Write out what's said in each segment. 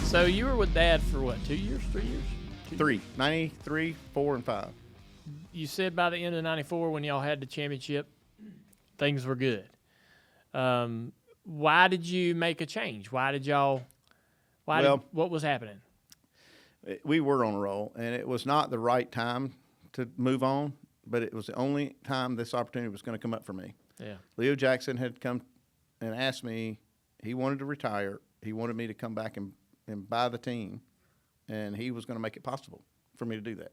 So you were with Dad for what, 2 years, 3 years? 3, 93, 4, and 5. You said by the end of 94 when y'all had the championship, things were good. Why did you make a change? What was happening? We were on a roll, and it was not the right time to move on, but it was the only time this opportunity was going to come up for me. Yeah. Leo Jackson had come and asked me, he wanted to retire. He wanted me to come back and buy the team, and he was going to make it possible for me to do that.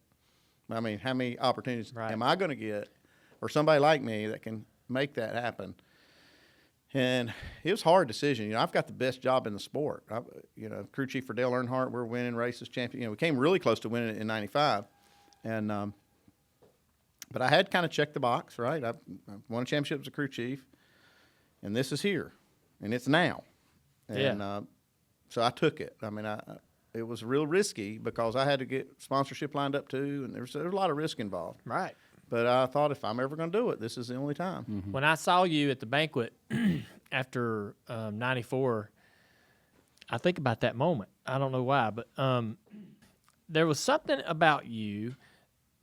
I mean, how many opportunities am I going to get, or somebody like me that can make that happen? And it was a hard decision. You know, I've got the best job in the sport. Crew chief for Dale Earnhardt. We're winning races, champion. You know, we came really close to winning it in '95, and but I had kind of checked the box, right? I won a championship as a crew chief, and this is here, and it's now, and so I took it. I mean, it was real risky because I had to get sponsorship lined up too, and there was a lot of risk involved. Right. But I thought if I'm ever going to do it, this is the only time. Mm-hmm. When I saw you at the banquet after 94, I think about that moment. I don't know why, but there was something about you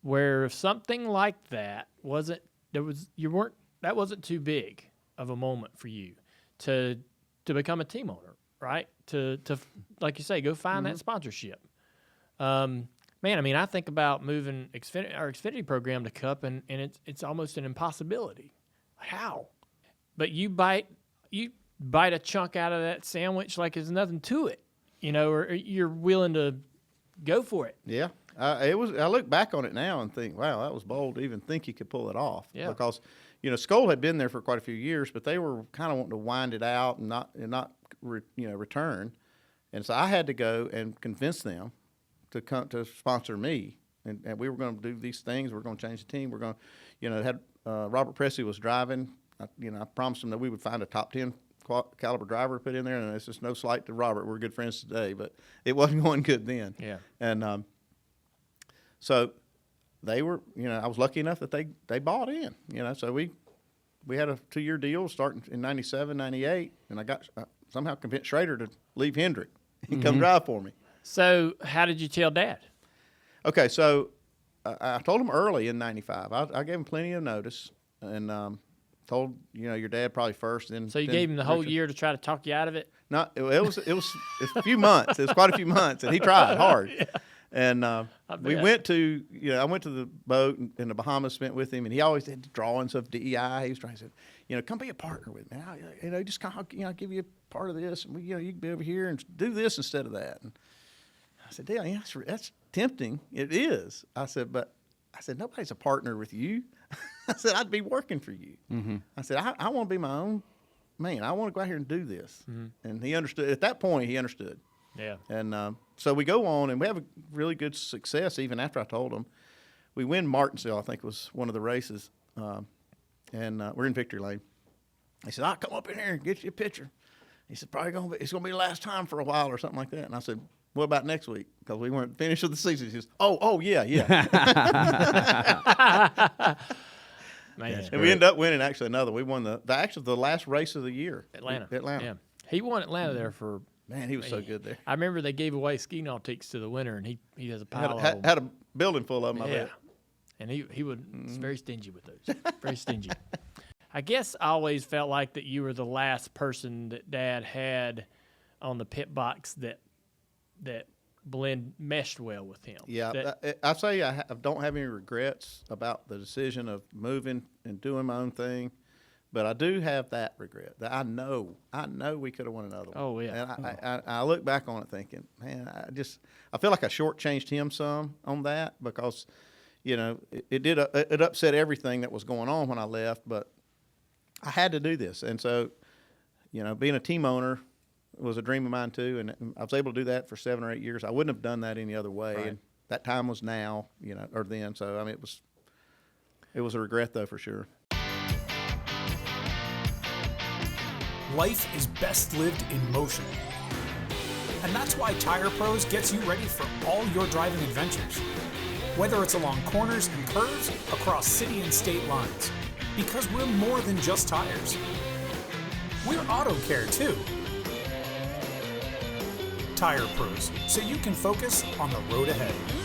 where something like that wasn't too big of a moment for you to become a team owner, right? To like you say, go find that sponsorship. Man, I mean, I think about moving our Xfinity program to Cup, and it's almost an impossibility. How? But you bite a chunk out of that sandwich like there's nothing to it, you know, or you're willing to go for it. Yeah, I look back on it now and think, wow, that was bold to even think you could pull it off. Yeah. Because, you know, Skoll had been there for quite a few years, but they were kind of wanting to wind it out and not return, and so I had to go and convince them to come to sponsor me, and we were going to do these things. We're going to change the team. We're going to, had Robert Petree was driving. I promised him that we would find a top 10 caliber driver to put in there, and it's just no slight to Robert. We're good friends today, but it wasn't going good then. Yeah. And so they were, I was lucky enough that they bought in, so we had a 2-year deal starting in 97, 98, and I got somehow convinced Schrader to leave Hendrick and come drive for me. So how did you tell Dad? Okay, so I told him early in 95. I gave him plenty of notice and told, your dad probably first. So you gave him the whole year to try to talk you out of it? No, it was a few months. It was quite a few months, and he tried hard. Yeah. And we went to, I went to the boat in the Bahamas, spent with him, and he always did drawings of DEI. He was trying to say, come be a partner with me. Just kind of, I'll give you a part of this, and you can be over here and do this instead of that. And I said, Dale, that's tempting. It is. I said, nobody's a partner with you. I said, I'd be working for you. Mm-hmm. I said, I want to be my own man. I want to go out here and do this. Mm-hmm. And he understood. At that point, he understood. Yeah. And so we go on, and we have a really good success even after I told him. We win Martinsville, I think was one of the races, and we're in victory lane. He said, I'll come up in here and get you a picture. He said, it's going to be the last time for a while or something like that. And I said, what about next week? Because we weren't finished with the season. He says, oh, yeah. Man, and we ended up winning actually another. We won the last race of the year. Atlanta. Yeah. He won Atlanta there for. Man, he was so good there. I remember they gave away ski nautiques to the winner, and he has a pile of them. Had a building full of them. Yeah, and he was very stingy with those. Very stingy. I guess I always felt like that you were the last person that Dad had on the pit box that meshed well with him. Yeah, I say I don't have any regrets about the decision of moving and doing my own thing, but I do have that regret that I know we could have won another one. Oh yeah, and I look back on it thinking, man, I feel like I shortchanged him some on that because, it upset everything that was going on when I left, but I had to do this, and so, being a team owner was a dream of mine too, and I was able to do that for 7 or 8 years. I wouldn't have done that any other way, right. And that time was now, or then. So I mean, it was a regret though for sure. Life is best lived in motion, and that's why Tire Pros gets you ready for all your driving adventures. Whether it's along corners and curves, across city and state lines, because we're more than just tires. We're auto care too. Tire Pros so you can focus on the road ahead.